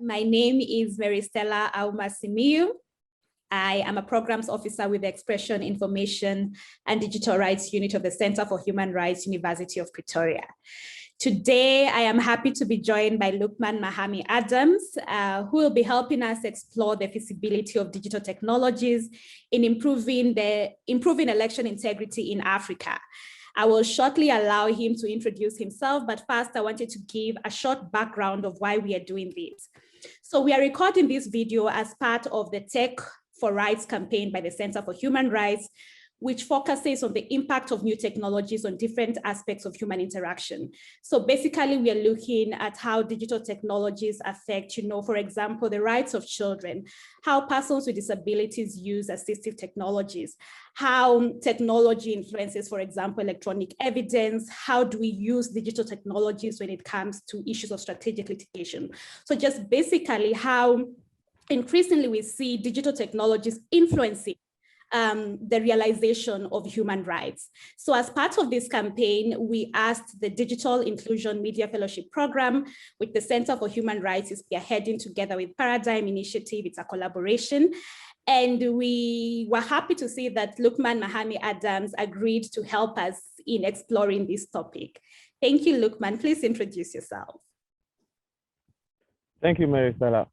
My name is Marystella Simiyu. I am a programs officer with the Expression, Information and Digital Rights Unit of the Center for Human Rights, University of Pretoria. Today, I am happy to be joined by Lukman Mahami Adams, who will be helping us explore the feasibility of digital technologies in improving election integrity in Africa. I will shortly allow him to introduce himself, but first I wanted to give a short background of why we are doing this. So we are recording this video as part of the Tech for Rights campaign by the Center for Human Rights, which focuses on the impact of new technologies on different aspects of human interaction. So basically, we are looking at how digital technologies affect, for example, the rights of children, how persons with disabilities use assistive technologies, how technology influences, for example, electronic evidence, how do we use digital technologies when it comes to issues of strategic litigation. So just basically how increasingly we see digital technologies influencing the realization of human rights. So as part of this campaign, we asked the Digital Inclusion Media Fellowship Program, which the Center for Human Rights is spearheading together with Paradigm Initiative. It's a collaboration. And we were happy to see that Lukman Mahami Adams agreed to help us in exploring this topic. Thank you, Lukman. Please introduce yourself. Thank you, Marystella.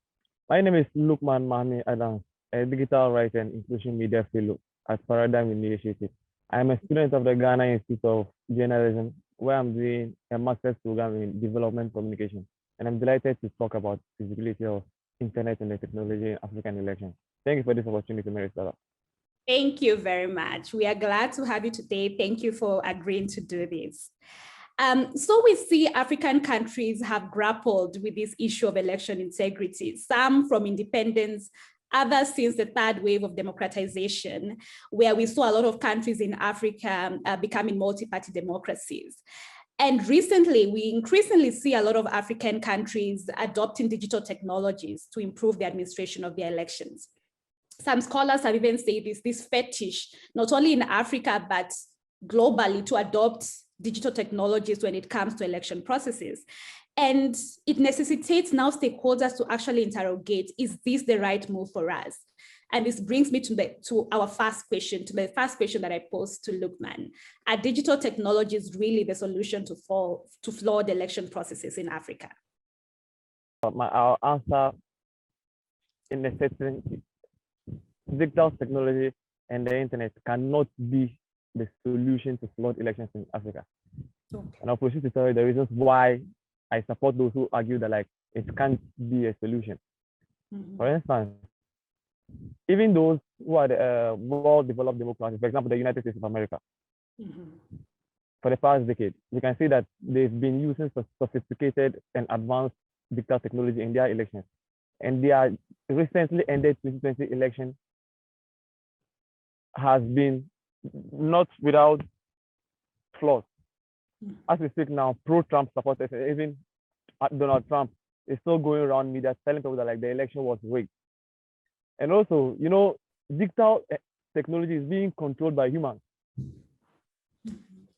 My name is Lukman Mahami Adams, a digital rights and inclusion media fellow at Paradigm Initiative. I'm a student of the Ghana Institute of Journalism, where I'm doing a master's program in development communication. And I'm delighted to talk about the feasibility of internet and the technology in African elections. Thank you for this opportunity, Marystella. Thank you very much. We are glad to have you today. Thank you for agreeing to do this. So we see African countries have grappled with this issue of election integrity, some from independence, others since the third wave of democratization, where we saw a lot of countries in Africa becoming multi-party democracies. And recently, we increasingly see a lot of African countries adopting digital technologies to improve the administration of their elections. Some scholars have even said this fetish, not only in Africa, but globally, to adopt digital technologies when it comes to election processes. And it necessitates now stakeholders to actually interrogate, is this the right move for us? And this brings me to our first question, to the first question that I posed to Lukman. Are digital technologies really the solution to flawed election processes in Africa? Our answer in a certainty. Digital technology and the internet cannot be the solution to flawed elections in Africa. Okay. And I'll proceed to tell you the reasons why I support those who argue that it can't be a solution. Mm-hmm. For instance, even those who are the well-developed democracies, for example, the United States of America, mm-hmm. for the past decade, we can see that they've been using sophisticated and advanced digital technology in their elections. And their recently ended 2020 election has been not without flaws. As we speak now, pro-Trump supporters, even Donald Trump, is still going around media telling people that the election was rigged. And also, digital technology is being controlled by humans.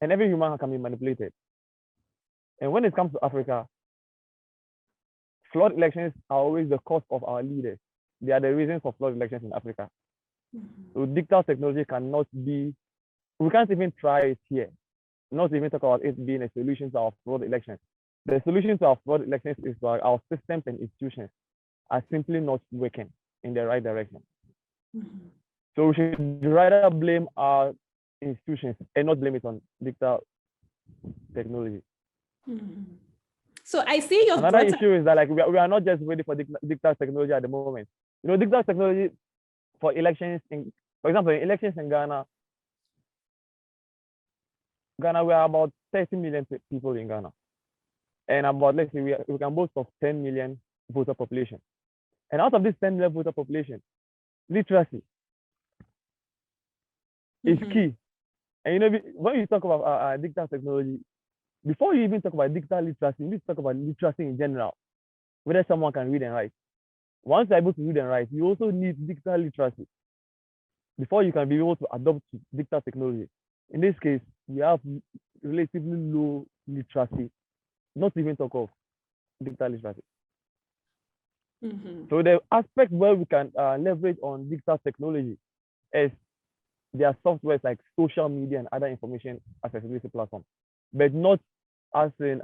And every human can be manipulated. And when it comes to Africa, flawed elections are always the cause of our leaders. They are the reason for flawed elections in Africa. So digital technology cannot be, we can't even try it here. Not even talk about it being a solution to our flawed elections. The solution to our flawed elections is that our systems and institutions are simply not working in the right direction. Mm-hmm. So we should rather blame our institutions and not blame it on digital technology. Mm-hmm. So I see your another issue is that we are not just ready for digital technology at the moment. Digital technology for elections, for example, in elections in Ghana, we are about 30 million people in Ghana. And about, let's say, we can boast of 10 million voter population. And out of this 10 million voter population, literacy is key. And when you talk about digital technology, before you even talk about digital literacy, you need to talk about literacy in general, whether someone can read and write. Once you're able to read and write, you also need digital literacy before you can be able to adopt digital technology. In this case, we have relatively low literacy, not even talk of digital literacy. So the aspect where we can leverage on digital technology is there are softwares like social media and other information accessibility platforms, but not as in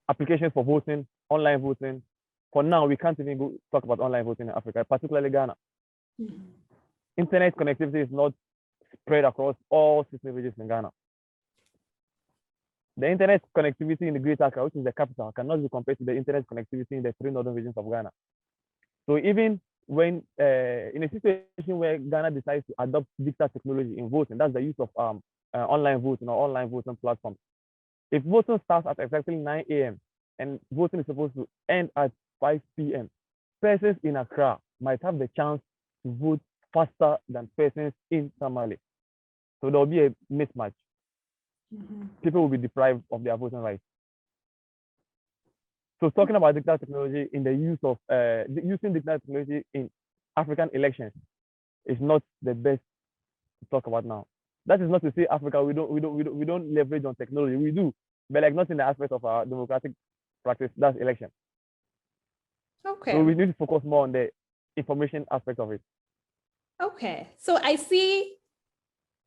applications for voting, online voting. For now, we can't even talk about online voting in Africa, particularly Ghana. Internet connectivity is not spread across all 16 regions in Ghana. The internet connectivity in the Greater Accra, which is the capital, cannot be compared to the internet connectivity in the 3 northern regions of Ghana. So even when in a situation where Ghana decides to adopt digital technology in voting, that's the use of online voting or online voting platforms. If voting starts at exactly 9 a.m. and voting is supposed to end at 5 p.m., persons in Accra might have the chance to vote faster than persons in Tamale. So there will be a mismatch. People will be deprived of their voting rights. So talking about digital technology in the use of using digital technology in African elections is not the best to talk about now. That is not to say Africa we don't leverage on technology. We do, but like not in the aspect of our democratic practice. That's election. Okay. So we need to focus more on the information aspect of it. Okay. So I see.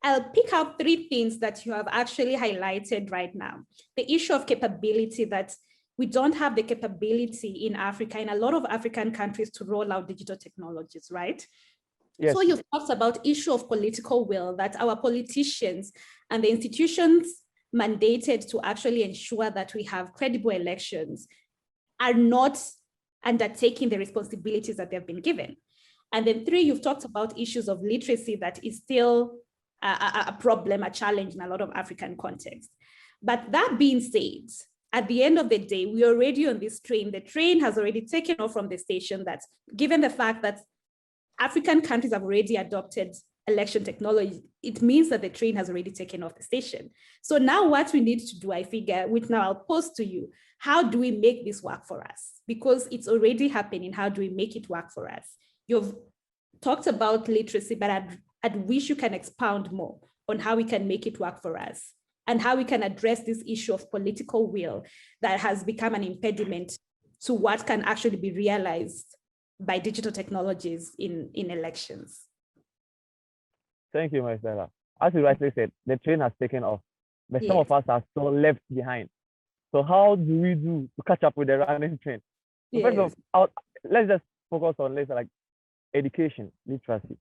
I'll pick out 3 things that you have actually highlighted right now. The issue of capability, that we don't have the capability in Africa, in a lot of African countries, to roll out digital technologies, right? Yes. So you've talked about issue of political will, that our politicians and the institutions mandated to actually ensure that we have credible elections are not undertaking the responsibilities that they've been given. And then 3, you've talked about issues of literacy that is still a problem, a challenge in a lot of African contexts. But that being said, at the end of the day, we're already on this train. The train has already taken off from the station. That given the fact that African countries have already adopted election technology, it means that the train has already taken off the station. So now what we need to do, I figure, which now I'll pose to you, how do we make this work for us? Because it's already happening. How do we make it work for us? You've talked about literacy, but I'd wish you can expound more on how we can make it work for us and how we can address this issue of political will that has become an impediment to what can actually be realized by digital technologies in elections. Thank you, Marystella. As you rightly said, the train has taken off, but some of us are still left behind. So how do we do to catch up with the running train? So first of all, let's just focus on like education, literacy.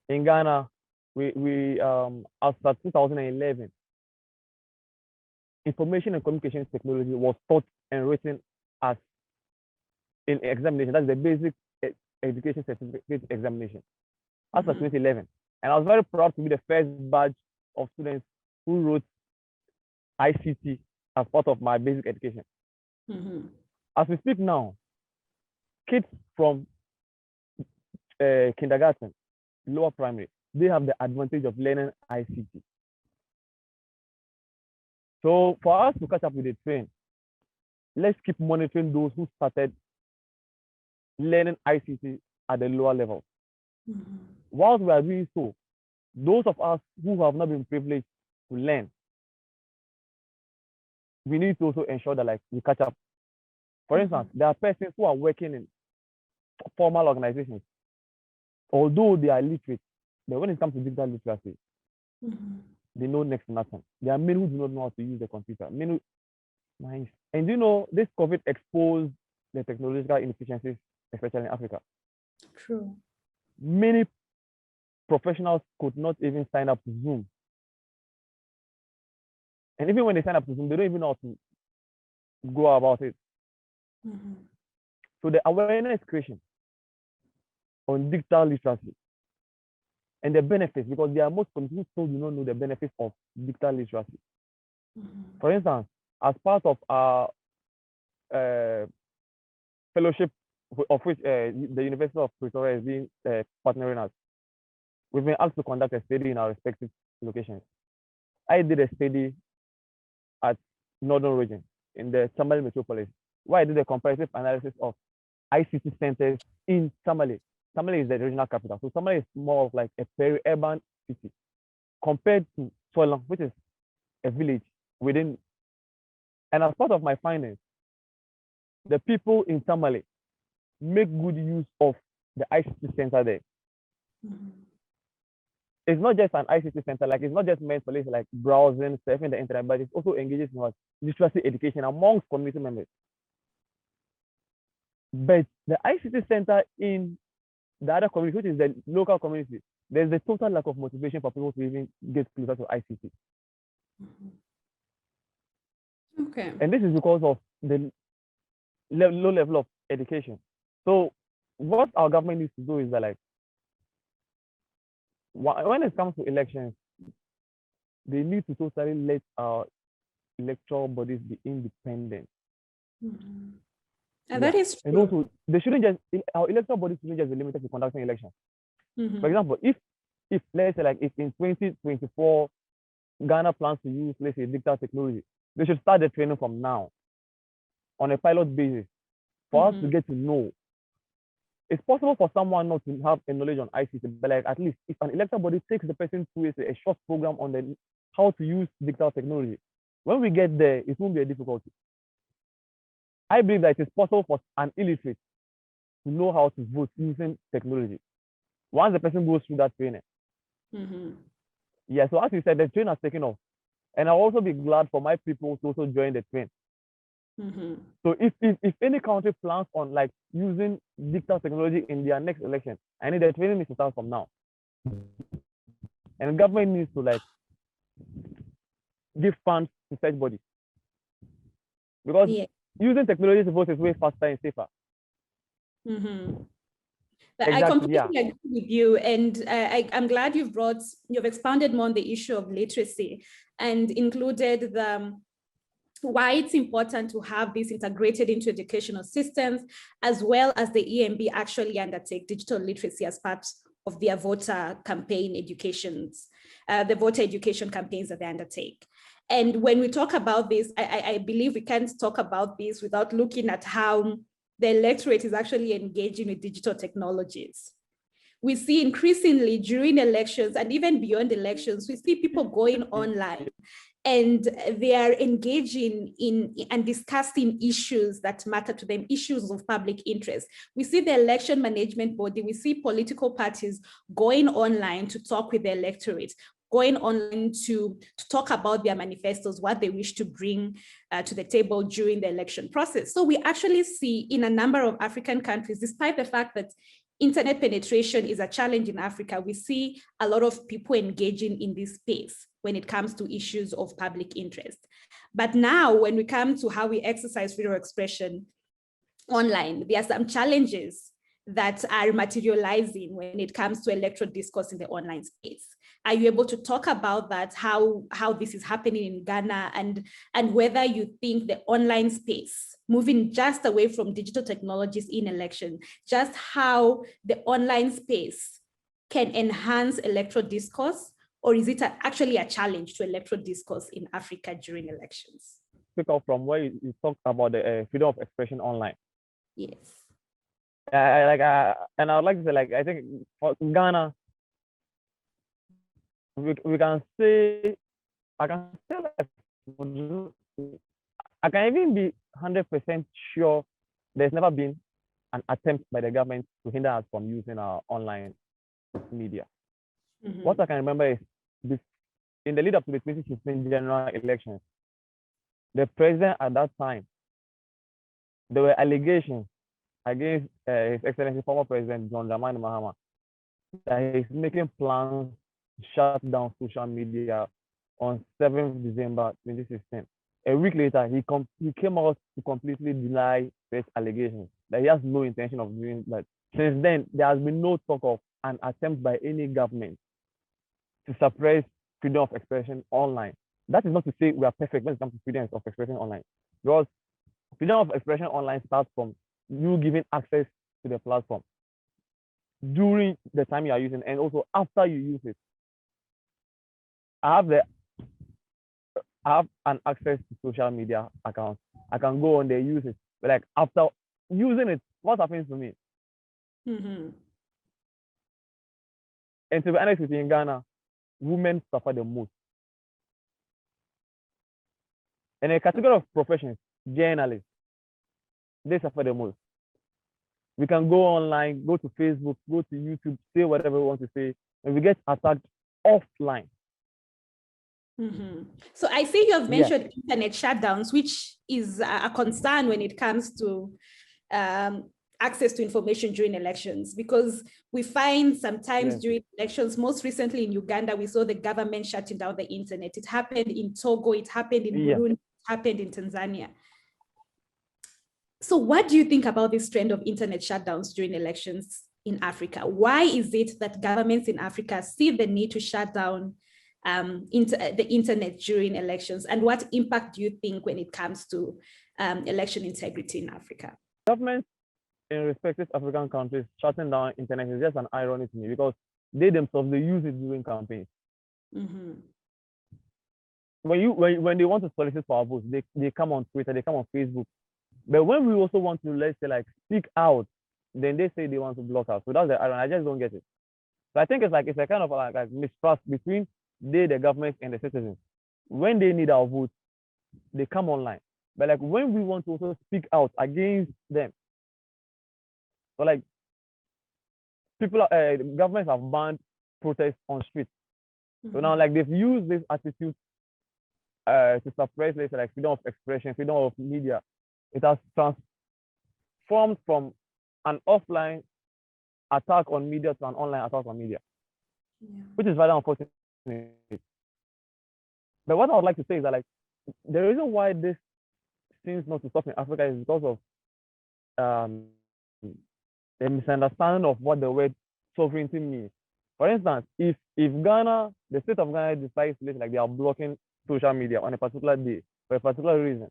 In Ghana, we as of 2011, information and communications technology was taught and written as in examination. That's the basic education certificate examination as of 2011. And I was very proud to be the first batch of students who wrote ICT as part of my basic education. As we speak now, kids from kindergarten, lower primary, they have the advantage of learning ICT. So for us to catch up with the train, let's keep monitoring those who started learning ICT at the lower level. Whilst we are doing so, those of us who have not been privileged to learn, we need to also ensure that we catch up. For instance, there are persons who are working in formal organizations, although they are literate, but when it comes to digital literacy, they know next to nothing. There are many who do not know how to use the computer. And you know, this COVID exposed the technological inefficiencies, especially in Africa. True. Many professionals could not even sign up to Zoom. And even when they sign up to Zoom, they don't even know how to go about it. So the awareness creation on digital literacy and the benefits, because there are most communities who do not know the benefits of digital literacy. For instance, as part of our fellowship, of which the University of Pretoria is being partnering us, we've been asked to conduct a study in our respective locations. I did a study at Northern Region in the Tamale metropolis, where I did a comparative analysis of ICT centers in Tamale. Tamale is the regional capital. So Tamale is more of like a peri-urban city compared to Solang, which is a village within. And as part of my findings, the people in Tamale make good use of the ICT center there. Mm-hmm. It's not just an ICT center, like it's not just meant for like browsing, surfing the internet, but it also engages in what literacy education amongst community members. But the ICT center in the other community, which is the local community, there's a total lack of motivation for people to even get closer to ICT. Mm-hmm. Okay. And this is because of the low level of education. So what our government needs to do is that, like, when it comes to elections, they need to totally let our electoral bodies be independent. Mm-hmm. And that is true. And also, they shouldn't just, our electoral bodies shouldn't just be limited to conducting elections. Mm-hmm. For example, if let's say, like, if in 2024 Ghana plans to use, let's say, digital technology, they should start the training from now on a pilot basis for us to get to know. It's possible for someone not to have a knowledge on ICT, but like at least if an electoral body takes the person through a short program on how to use digital technology, when we get there, it won't be a difficulty. I believe that it is possible for an illiterate to know how to vote using technology once the person goes through that training. Mm-hmm. Yeah, so as you said, the train has taken off. And I'll also be glad for my people to also join the train. Mm-hmm. So if any country plans on like using digital technology in their next election, I need the training needs to start from now. And the government needs to like give funds to such bodies. Because using technology to vote is way faster and safer. Mm-hmm. Exactly, I completely agree with you, and I'm glad you've expounded more on the issue of literacy and included why it's important to have this integrated into educational systems, as well as the EMB actually undertake digital literacy as part of their voter campaign educations, the voter education campaigns that they undertake. And when we talk about this, I believe we can't talk about this without looking at how the electorate is actually engaging with digital technologies. We see increasingly during elections and even beyond elections, we see people going online and they are engaging in and discussing issues that matter to them, issues of public interest. We see the election management body, we see political parties going online to talk with the electorate, going online to talk about their manifestos, what they wish to bring to the table during the election process. So we actually see in a number of African countries, despite the fact that internet penetration is a challenge in Africa, we see a lot of people engaging in this space when it comes to issues of public interest. But now when we come to how we exercise freedom of expression online, there are some challenges that are materializing when it comes to electoral discourse in the online space. Are you able to talk about that, how this is happening in Ghana, and whether you think the online space, moving just away from digital technologies in election, just how the online space can enhance electoral discourse, or is it actually a challenge to electoral discourse in Africa during elections? Pick up from where you talked about the freedom of expression online. Yes. And I would like to say, like, I think for Ghana, we can say, I can say, like, I can even be 100% sure there's never been an attempt by the government to hinder us from using our online media. Mm-hmm. What I can remember is this, in the lead up to the 2016 general elections, the president at that time, there were allegations against His Excellency former President John Dramani Mahama that he's making plans to shut down social media on 7th December 2016. A week later, he came out to completely deny such allegations, that he has no intention of doing that. Since then, there has been no talk of an attempt by any government to suppress freedom of expression online. That is not to say we are perfect when it comes to freedom of expression online, because freedom of expression online starts from you giving access to the platform during the time you are using, and also after you use it. I have an access to social media account. I can go on there, use it. But like after using it, what happens to me? Mm-hmm. And to be honest with you, in Ghana, women suffer the most. And a category of professions, journalists. they suffer the most. We can go online, go to Facebook, go to YouTube, say whatever we want to say, and we get attacked offline. Mm-hmm. So I see you have Yeah. mentioned internet shutdowns, which is a concern when it comes to access to information during elections, because we find sometimes during elections, most recently in Uganda, we saw the government shutting down the internet. It happened in Togo, it happened in Burundi, it happened in Tanzania. So what do you think about this trend of internet shutdowns during elections in Africa? Why is it that governments in Africa see the need to shut down the internet during elections? And what impact do you think when it comes to election integrity in Africa? Governments in respective African countries shutting down internet is just an irony to me, because they themselves, they use it during campaigns. Mm-hmm. When they want to solicit for our votes, they come on Twitter, they come on Facebook. But when we also want to, let's say, like, speak out, then they say they want to block us. So that's the irony. I just don't get it. So I think it's a kind of like mistrust between the government and the citizens. When they need our votes, they come online. But like when we want to also speak out against them, so like governments have banned protests on streets. Mm-hmm. So now like they've used this attitude to suppress, let's say, like freedom of expression, freedom of media. It has transformed from an offline attack on media to an online attack on media, which is very unfortunate. But what I would like to say is that, like, the reason why this seems not to stop in Africa is because of the misunderstanding of what the word sovereignty means. For instance, if Ghana, the state of Ghana, decides like they are blocking social media on a particular day for a particular reason,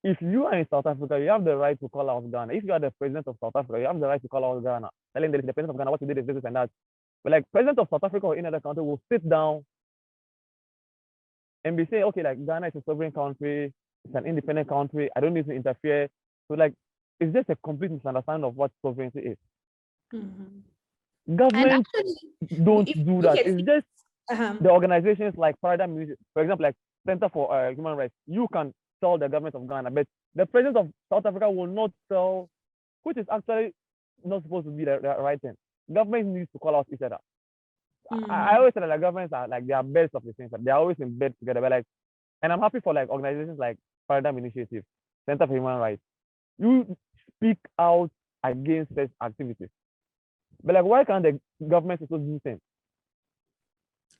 if you are in South Africa, you have the right to call out Ghana. If you are the president of South Africa, you have the right to call out Ghana, telling the president of Ghana what you did is this and that. But like president of South Africa or any other country will sit down and be saying, okay, like Ghana is a sovereign country, it's an independent country, I don't need to interfere. So like, it's just a complete misunderstanding of what sovereignty is. Mm-hmm. Governments don't do that. It's just the organizations like Paradigm, for example, like Center for Human Rights. You can tell the government of Ghana, but the president of South Africa will not tell, which is actually not supposed to be the right thing. Government needs to call out each other. I always say that like governments are like, they are birds of the same side. They're always in bed together. But like, and I'm happy for like organizations like Paradigm Initiative, Center for Human Rights. You speak out against such activities. But like, why can't the government also do the same?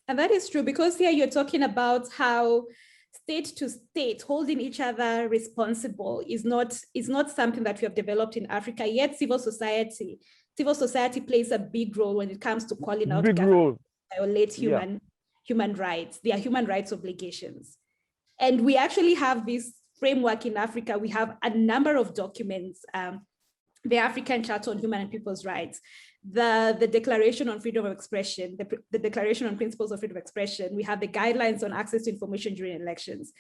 And that is true, because here you're talking about how state to state holding each other responsible is not something that we have developed in Africa. Yet civil society plays a big role when it comes to calling out government to violate human rights, their human rights obligations. And we actually have this framework in Africa. We have a number of documents, the African Charter on Human and People's Rights, the Declaration on Freedom of Expression, the Declaration on Principles of Freedom of Expression. We have the Guidelines on Access to Information During Elections.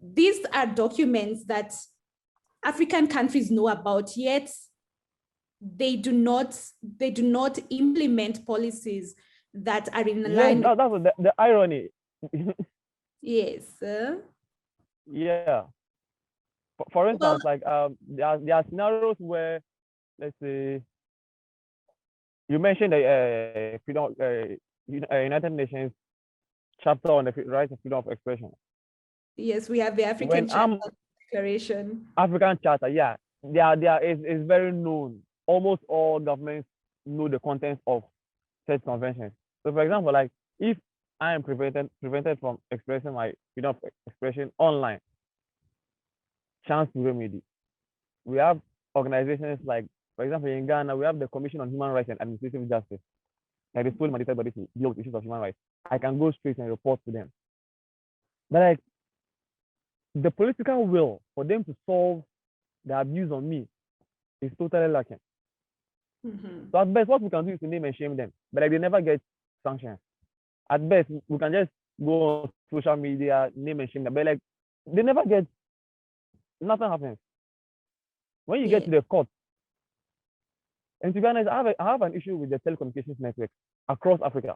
These are documents that African countries know about, yet they do not implement policies that are in line. That's the irony. Yes. Yeah. For instance, like there are scenarios where, let's say, you mentioned the United Nations chapter on the rights of freedom of expression. Yes, we have the African Declaration. African Charter, yeah. It's very known. Almost all governments know the contents of such conventions. So, for example, like if I am prevented from expressing my freedom of expression online, chance to remedy. We have organizations like, for example, in Ghana, we have the Commission on Human Rights and Administrative Justice. Like the fully mandated body to deal with issues of human rights. I can go straight and report to them. But like the political will for them to solve the abuse on me is totally lacking. Mm-hmm. So at best, what we can do is to name and shame them, but like they never get sanctions. At best, we can just go on social media, name and shame them, but like they never get, nothing happens. When you get to the court, and to be honest, I have an issue with the telecommunications network across Africa.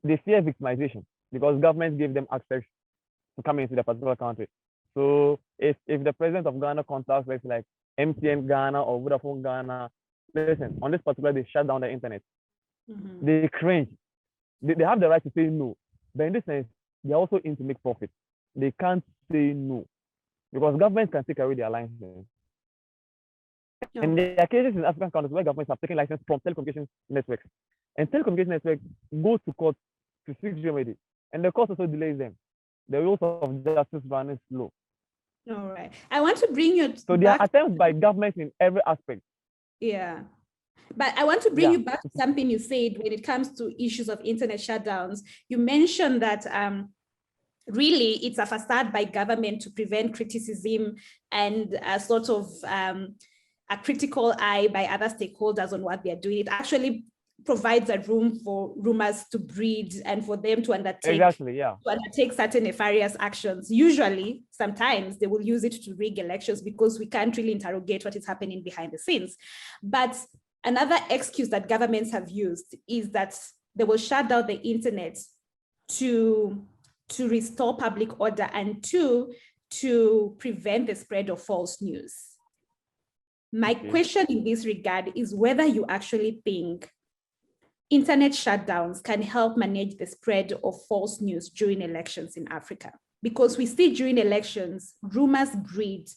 They fear victimization because governments give them access to come into the particular country. So if the president of Ghana contacts, let's like MTN Ghana or Vodafone Ghana, listen, on this particular, they shut down the internet. They cringe. They have the right to say no. But in this sense, they're also in to make profit. They can't say no because governments can take away their license. And there are cases in African countries where governments have taken license from telecommunications networks. And telecommunication networks go to court to seek remedy. And the court also delays them. The rules of justice running slow. All right. I want to bring you So there are attempts by governments in every aspect. Yeah. But I want to bring you back to something you said when it comes to issues of internet shutdowns. You mentioned that really it's a facade by government to prevent criticism and a sort of a critical eye by other stakeholders on what they're doing. It actually provides a room for rumors to breed and for them to undertake, to undertake certain nefarious actions. Usually, sometimes they will use it to rig elections because we can't really interrogate what is happening behind the scenes. But another excuse that governments have used is that they will shut down the internet to restore public order and to prevent the spread of false news. My question in this regard is whether you actually think internet shutdowns can help manage the spread of false news during elections in Africa. Because we see during elections, rumors breed,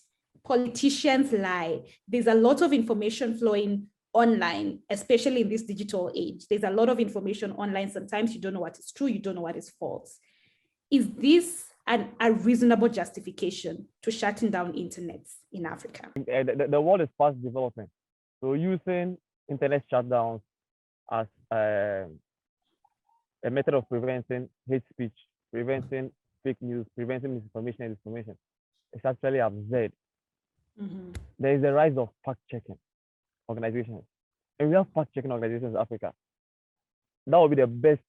politicians lie. There's a lot of information flowing online, especially in this digital age. There's a lot of information online. Sometimes you don't know what is true, you don't know what is false. Is this a reasonable justification to shutting down internet in Africa? The world is fast developing. So using internet shutdowns as a method of preventing hate speech, preventing fake news, preventing misinformation and disinformation, it's actually absurd. There is the rise of fact-checking organizations. And we have fact-checking organizations in Africa. That would be the best.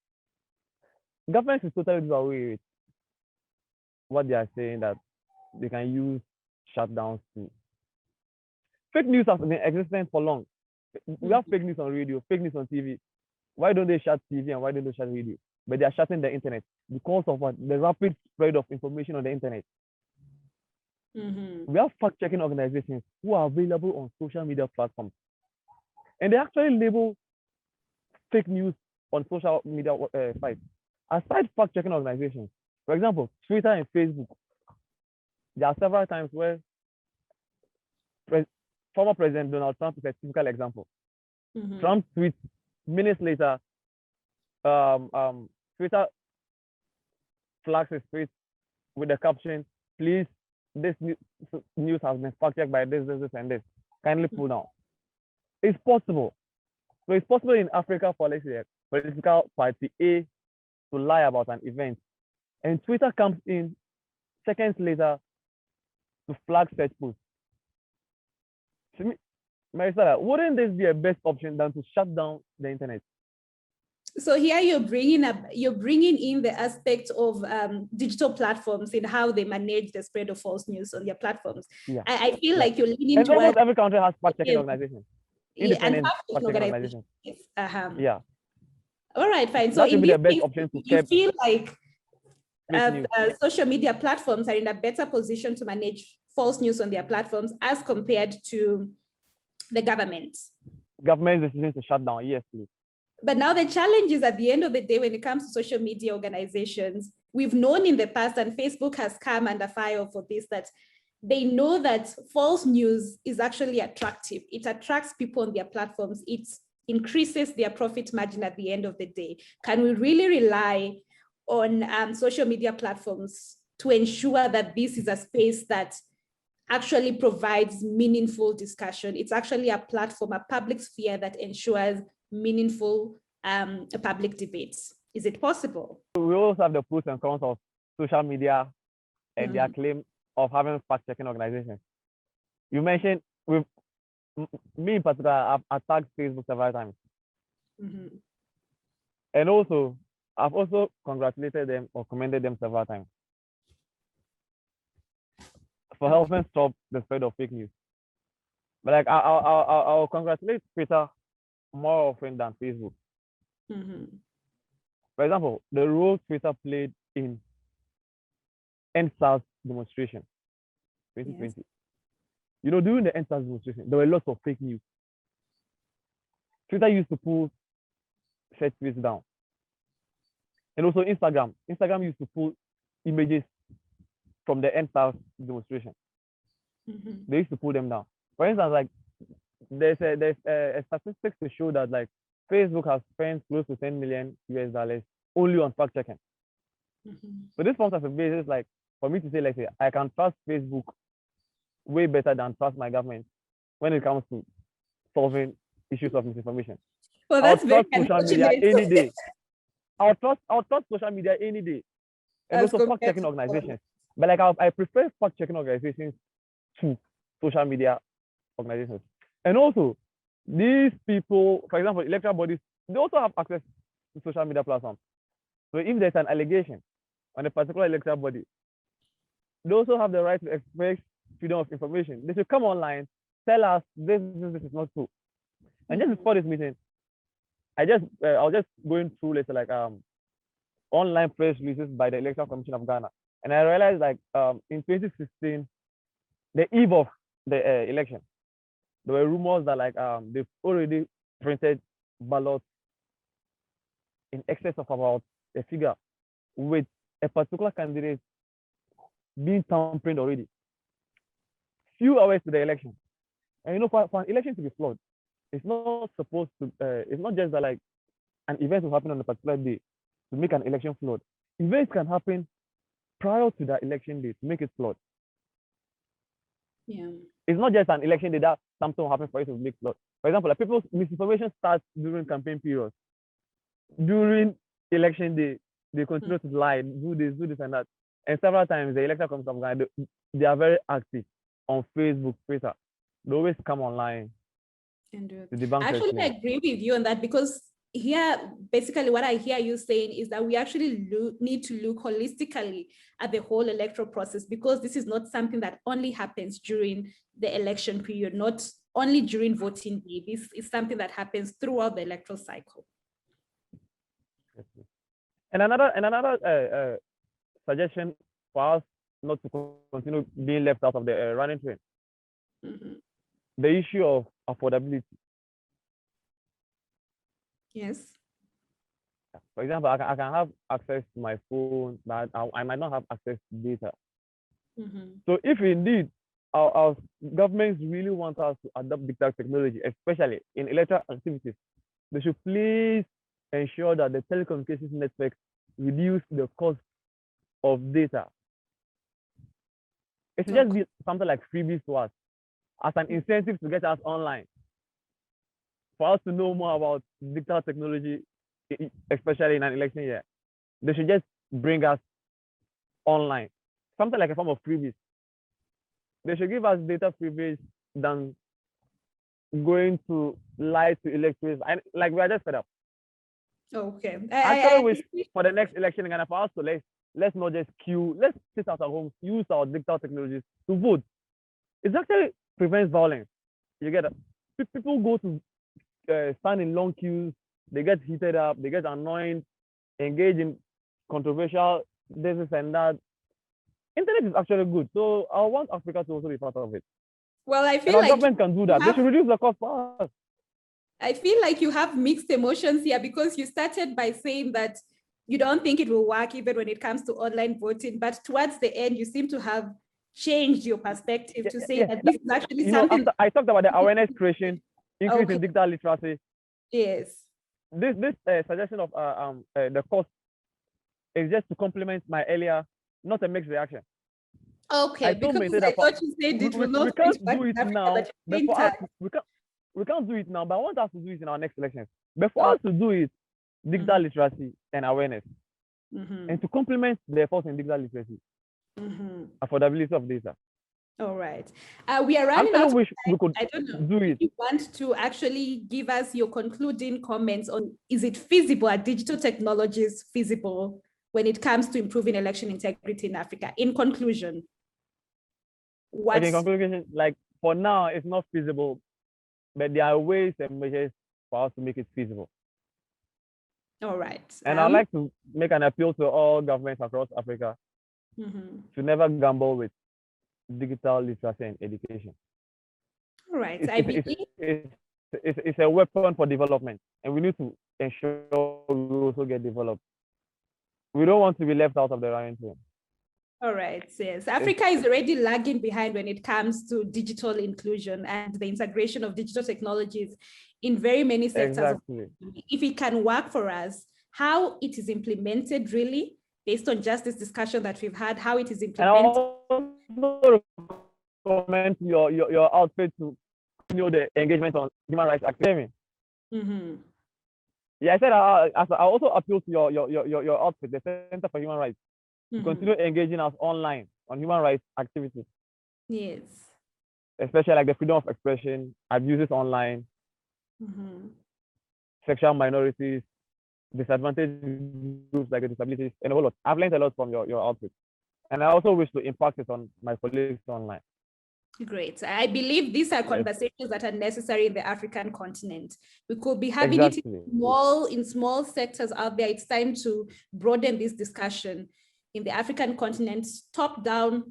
Government is totally do away with what they are saying that they can use shutdowns to. Fake news has been existing for long. We have fake news on radio, fake news on TV. Why don't they shut TV and why don't they shut radio? But they are shutting the internet because of what? The rapid spread of information on the internet. We have fact-checking organizations who are available on social media platforms. And they actually label fake news on social media sites. Aside fact-checking organizations, for example, Twitter and Facebook, there are several times where former President Donald Trump is a typical example. Trump tweets minutes later, Twitter flags his tweet with the caption, please, this news has been fact-checked by this, and this. Kindly pull down. It's possible. So it's possible in Africa for, let's say, political party A to lie about an event. And Twitter comes in seconds later to flag such posts. Marystella, wouldn't this be a best option than to shut down the internet? So here you're bringing in the aspect of digital platforms in how they manage the spread of false news on their platforms. I feel like you're leaning towards. Almost every country has fact-checking organizations. Independent fact-checking organizations. Yeah. All right, fine. So that should be the best option to you feel like social media platforms are in a better position to manage false news on their platforms as compared to the government. Government's decision to shut down, yes, please. But now the challenge is at the end of the day, when it comes to social media organizations, we've known in the past, and Facebook has come under fire for this, that they know that false news is actually attractive. It attracts people on their platforms. It increases their profit margin at the end of the day. Can we really rely on social media platforms to ensure that this is a space that actually provides meaningful discussion? It's actually a platform, a public sphere that ensures meaningful public debates. Is it possible? We also have the pros and cons of social media and their claim of having fact-checking organizations. You mentioned, with me in particular, I've attacked Facebook several times. And also, I've also congratulated them or commended them several times for helping stop the spread of fake news. But like, I'll congratulate Twitter more often than Facebook. For example, the role Twitter played in EndSARS demonstration. 2020. Yes. You know, during the entrance demonstration, there were lots of fake news. Twitter used to pull set tweets down. And also Instagram. Instagram used to pull images from the entrance demonstration. They used to pull them down. For instance, like there's a statistics to show that like Facebook has spent close to $10 million only on fact checking. So this forms as a basis, like for me to say, like, I can trust Facebook way better than trust my government when it comes to solving issues of misinformation. Well, that's I'll trust very social media unfortunate. any day. I'll trust social media any day. And As also compared fact checking to organizations. But like I prefer fact checking organizations to social media organizations. And also these people, for example, electoral bodies, they also have access to social media platforms. So if there's an allegation on a particular electoral body, they also have the right to express freedom of information. They should come online, tell us this is not true. And just before this meeting, I was just going through later like online press releases by the Electoral Commission of Ghana, and I realized like in 2016, the eve of the election, there were rumors that like they've already printed ballots in excess of about a figure with a particular candidate being tampering already. Few hours to the election, and you know, for an election to be flawed, it's not supposed to. It's not just that like an event will happen on a particular day to make an election flawed. Events can happen prior to the election day to make it flawed. Yeah. It's not just an election day that something will happen for it to make flawed. For example, like people's misinformation starts during campaign periods. During election day, they continue to lie, do this, and that. And several times, the Electoral Commission of Ghana, they are very active on Facebook, Twitter. They always come online And do it. to debunk Actually, I agree with you on that, because here, basically what I hear you saying is that we actually need to look holistically at the whole electoral process, because this is not something that only happens during the election period, not only during voting day. This is something that happens throughout the electoral cycle. And another suggestion for us not to continue being left out of the running train, the issue of affordability. Yes. For example, I can have access to my phone, but I might not have access to data. So if indeed our governments really want us to adopt digital technology, especially in electoral activities, they should please ensure that the telecommunications network reduce the cost of data. It should just be something like freebies to us as an incentive to get us online, for us to know more about digital technology, especially in an election year. They should just bring us online, something like a form of freebies. They should give us data freebies than going to lie to electors. Like we are just fed up. Okay. I actually wish for the next election in Ghana for us to let's not just queue. Let's sit at our homes, use our digital technologies to vote. It actually prevents violence. You get it? People go to stand in long queues. They get heated up. They get annoyed, engage in controversial this and that. Internet is actually good. So I want Africa to also be part of it. Well, I feel and our like government can do that. They should reduce the cost for us. I feel like you have mixed emotions here, because you started by saying that you don't think it will work even when it comes to online voting, but towards the end, you seem to have changed your perspective to say that this is actually something. I talked about the awareness creation, increase in digital literacy. Yes. This suggestion of the cost is just to complement my earlier, not a mixed reaction. Okay, because I thought you said it will not. We can't do it now. We can't do it now, but I want us to do it in our next elections. But for us to do it, digital literacy and awareness, and to complement the efforts in digital literacy, affordability of data. All right. We are running out of time. We could I don't know. do it. If you want to actually give us your concluding comments on, is it feasible? Are digital technologies feasible when it comes to improving election integrity in Africa? In conclusion. Okay, in conclusion, like for now, it's not feasible, but there are ways and measures for us to make it feasible. All right. And I'd like to make an appeal to all governments across Africa to never gamble with digital literacy and education. All right. It's a weapon for development, and we need to ensure we also get developed. We don't want to be left out of the running team. All right, yes. Africa is already lagging behind when it comes to digital inclusion and the integration of digital technologies in very many sectors. Exactly. If it can work for us, how it is implemented really, based on just this discussion that we've had, how it is implemented. And I also recommend your outfit to continue the engagement on human rights activism. Mm-hmm. Yeah, I said I also appeal to your outfit, the Center for Human Rights, to continue engaging us online on human rights activities. Yes. Especially like the freedom of expression, abuses online, sexual minorities, disadvantaged groups like the disabilities, and a whole lot. I've learned a lot from your outfit. And I also wish to impact it on my colleagues online. Great. I believe these are conversations that are necessary in the African continent. We could be having it in small sectors out there. It's time to broaden this discussion in the African continent, top down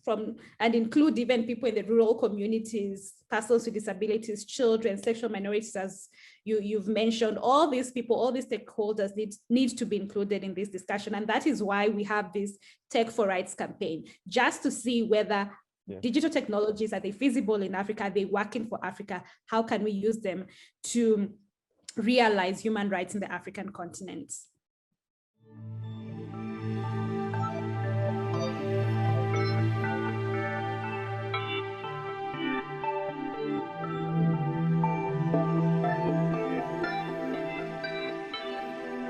from, and include even people in the rural communities, persons with disabilities, children, sexual minorities, as you've mentioned. All these people, all these stakeholders need to be included in this discussion. And that is why we have this Tech for Rights campaign, just to see whether digital technologies, are they feasible in Africa? Are they working for Africa? How can we use them to realize human rights in the African continent?